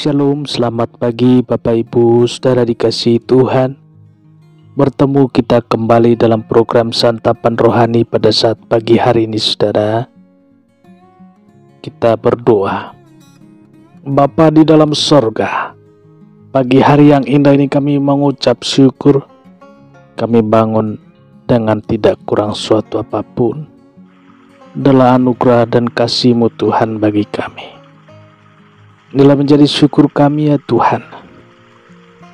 Shalom, selamat pagi Bapak Ibu, Saudara dikasihi Tuhan. Bertemu kita kembali dalam program Santapan Rohani pada saat pagi hari ini, Saudara. Kita berdoa. Bapa di dalam sorga, pagi hari yang indah ini kami mengucap syukur. Kami bangun dengan tidak kurang suatu apapun. Adalah anugerah dan kasih-Mu Tuhan bagi kami. Inilah menjadi syukur kami ya Tuhan.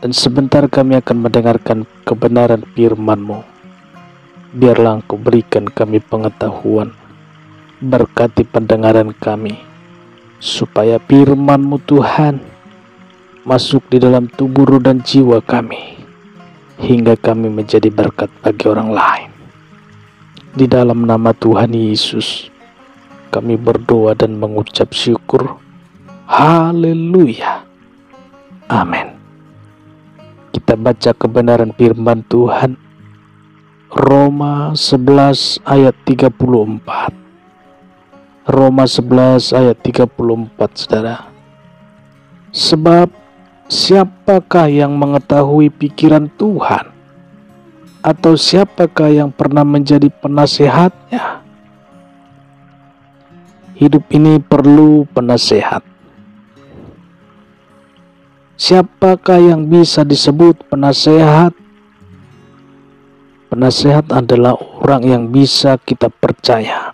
Dan sebentar kami akan mendengarkan kebenaran firman-Mu. Biarlah Engkau berikan kami pengetahuan. Berkati pendengaran kami. Supaya firman-Mu Tuhan masuk di dalam tubuh roh dan jiwa kami. Hingga kami menjadi berkat bagi orang lain. Di dalam nama Tuhan Yesus kami berdoa dan mengucap syukur. Haleluya. Amin. Kita baca kebenaran firman Tuhan. Roma 11 ayat 34. Roma 11 ayat 34, Saudara. Sebab siapakah yang mengetahui pikiran Tuhan? Atau siapakah yang pernah menjadi penasehatnya? Hidup ini perlu penasehat. Siapakah yang bisa disebut penasehat? Penasehat adalah orang yang bisa kita percaya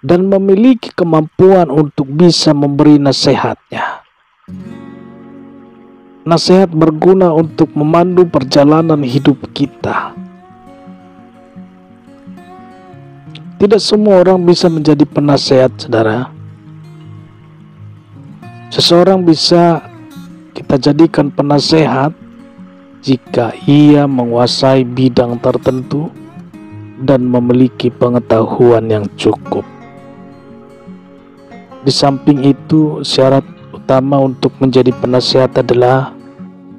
dan memiliki kemampuan untuk bisa memberi nasihatnya. Nasihat berguna untuk memandu perjalanan hidup kita. Tidak semua orang bisa menjadi penasehat, Saudara. Seseorang bisa kita jadikan penasehat jika ia menguasai bidang tertentu dan memiliki pengetahuan yang cukup. Di samping itu, syarat utama untuk menjadi penasehat adalah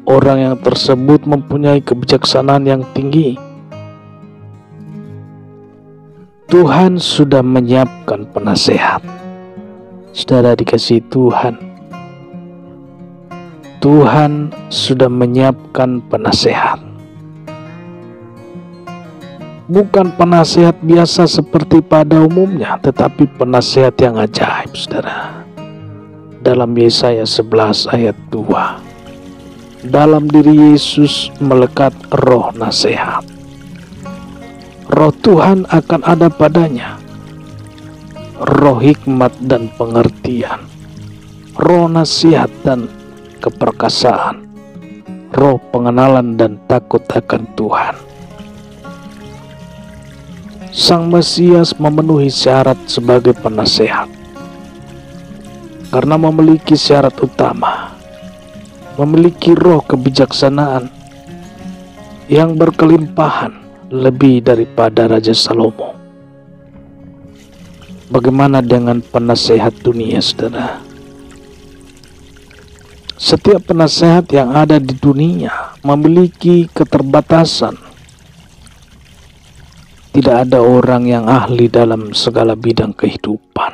orang yang tersebut mempunyai kebijaksanaan yang tinggi. Tuhan sudah menyiapkan penasehat. Saudara dikasihi Tuhan. Tuhan sudah menyiapkan penasehat. Bukan penasehat biasa seperti pada umumnya, tetapi penasehat yang ajaib, Saudara. Dalam Yesaya 11 ayat 2. Dalam diri Yesus melekat roh nasihat. Roh Tuhan akan ada padanya. Roh hikmat dan pengertian. Roh nasihat dan keperkasaan, roh pengenalan dan takut akan Tuhan. Sang Mesias memenuhi syarat sebagai penasehat karena memiliki syarat utama, memiliki roh kebijaksanaan yang berkelimpahan lebih daripada Raja Salomo. Bagaimana dengan penasehat dunia, Saudara? Setiap penasehat yang ada di dunia memiliki keterbatasan. Tidak ada orang yang ahli dalam segala bidang kehidupan.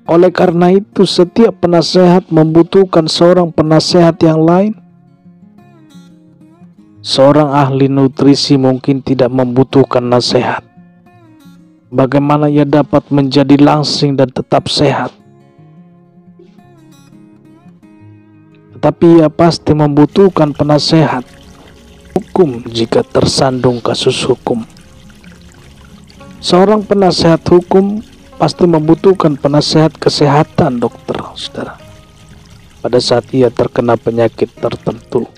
Oleh karena itu, setiap penasehat membutuhkan seorang penasehat yang lain. Seorang ahli nutrisi mungkin tidak membutuhkan nasihat. Bagaimana ia dapat menjadi langsing dan tetap sehat? Tapi ia pasti membutuhkan penasehat hukum jika tersandung kasus hukum. Seorang penasehat hukum pasti membutuhkan penasehat kesehatan, dokter, Saudara, pada saat ia terkena penyakit tertentu.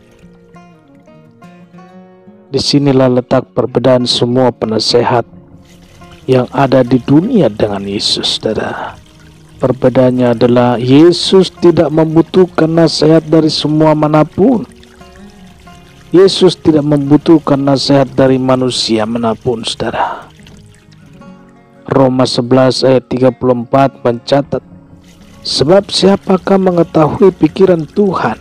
Disinilah letak perbedaan semua penasehat yang ada di dunia dengan Yesus, Saudara. Perbedaannya adalah Yesus tidak membutuhkan nasihat dari semua manapun. Yesus tidak membutuhkan nasihat dari manusia manapun, Saudara. Roma 11 ayat 34 mencatat, sebab siapakah mengetahui pikiran Tuhan?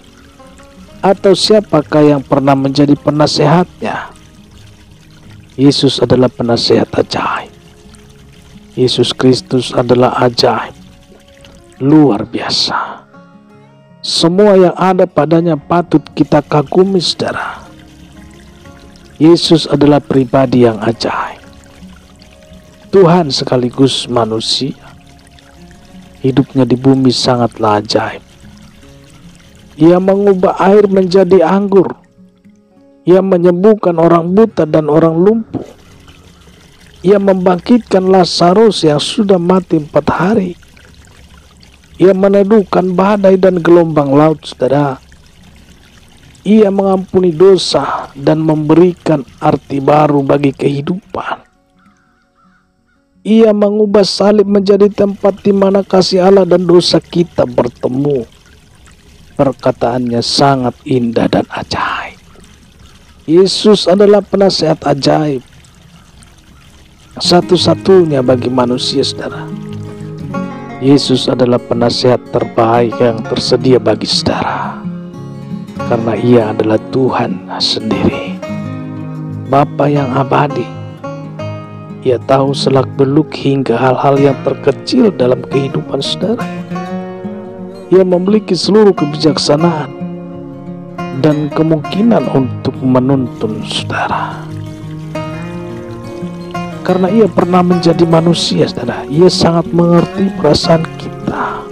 Atau siapakah yang pernah menjadi penasehatnya? Yesus adalah penasehat ajaib. Yesus Kristus adalah ajaib. Luar biasa. Semua yang ada padanya patut kita kagumi, saudara. Yesus adalah pribadi yang ajaib. Tuhan sekaligus manusia. Hidupnya di bumi sangatlah ajaib. Ia mengubah air menjadi anggur. Ia menyembuhkan orang buta dan orang lumpuh. Ia membangkitkan Lazarus yang sudah mati 4 hari. Ia meneduhkan badai dan gelombang laut, saudara. Ia mengampuni dosa dan memberikan arti baru bagi kehidupan. Ia mengubah salib menjadi tempat di mana kasih Allah dan dosa kita bertemu. Perkataannya sangat indah dan ajaib. Yesus adalah penasehat ajaib, satu-satunya bagi manusia, saudara. Yesus adalah penasehat terbaik yang tersedia bagi saudara, karena ia adalah Tuhan sendiri, Bapa yang abadi. Ia tahu selak-beluk hingga hal-hal yang terkecil dalam kehidupan saudara. Ia memiliki seluruh kebijaksanaan dan kemungkinan untuk menuntun saudara. Karena ia pernah menjadi manusia, saudara, ia sangat mengerti perasaan kita.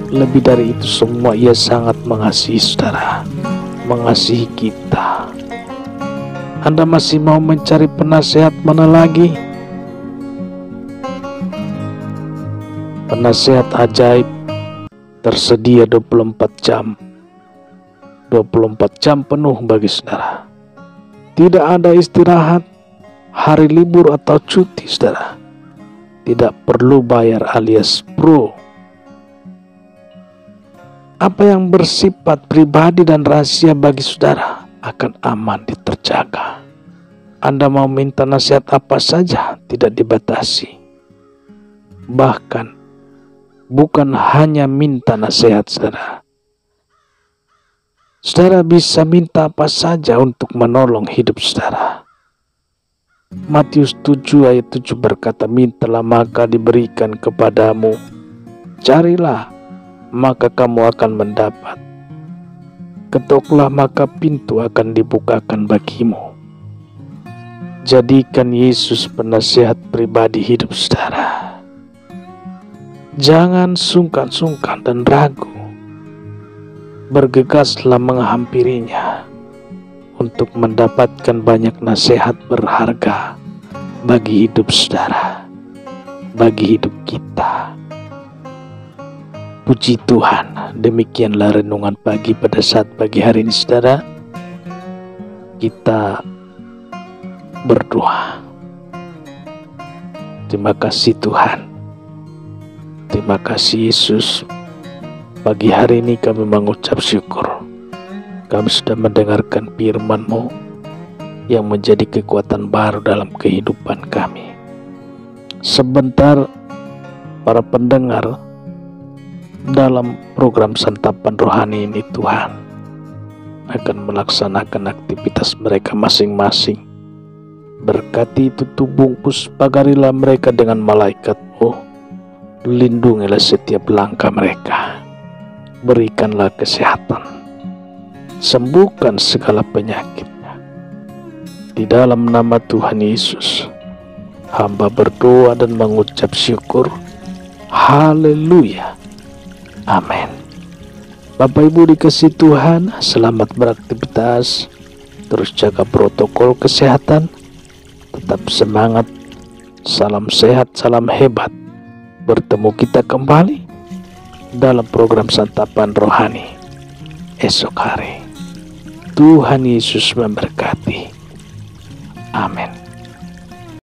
Lebih dari itu semua, ia sangat mengasihi saudara, mengasihi kita. Anda masih mau mencari penasehat mana lagi? Penasehat ajaib tersedia 24 jam. 24 jam penuh bagi saudara. Tidak ada istirahat, hari libur atau cuti, saudara. Tidak perlu bayar alias pro. Apa yang bersifat pribadi dan rahasia bagi saudara akan aman terjaga. Anda mau minta nasihat apa saja, tidak dibatasi. Bahkan bukan hanya minta nasihat, saudara. Saudara bisa minta apa saja untuk menolong hidup saudara. Matius 7 ayat 7 berkata, mintalah maka diberikan kepadamu, carilah maka kamu akan mendapat, ketoklah maka pintu akan dibukakan bagimu. Jadikan Yesus penasehat pribadi hidup saudara. Jangan sungkan-sungkan dan ragu. Bergegaslah menghampirinya untuk mendapatkan banyak nasihat berharga bagi hidup saudara, bagi hidup kita. Puji Tuhan, demikianlah renungan pagi pada saat pagi hari ini, saudara. Kita berdoa. Terima kasih Tuhan, terima kasih Yesus. Pagi hari ini kami mengucap syukur. Kami sudah mendengarkan firman-Mu yang menjadi kekuatan baru dalam kehidupan kami. Sebentar para pendengar dalam program santapan rohani ini, Tuhan akan melaksanakan aktivitas mereka masing-masing. Berkati tutup bungkus pagarilah mereka dengan malaikat-Mu. Lindungilah setiap langkah mereka. Berikanlah kesehatan. Sembuhkan segala penyakitnya. Di dalam nama Tuhan Yesus, hamba berdoa dan mengucap syukur. Haleluya. Amin. Bapak Ibu dikasihi Tuhan, selamat beraktivitas. Terus jaga protokol kesehatan. Tetap semangat. Salam sehat, salam hebat. Bertemu kita kembali dalam program santapan rohani esok hari. Tuhan Yesus memberkati. Amin.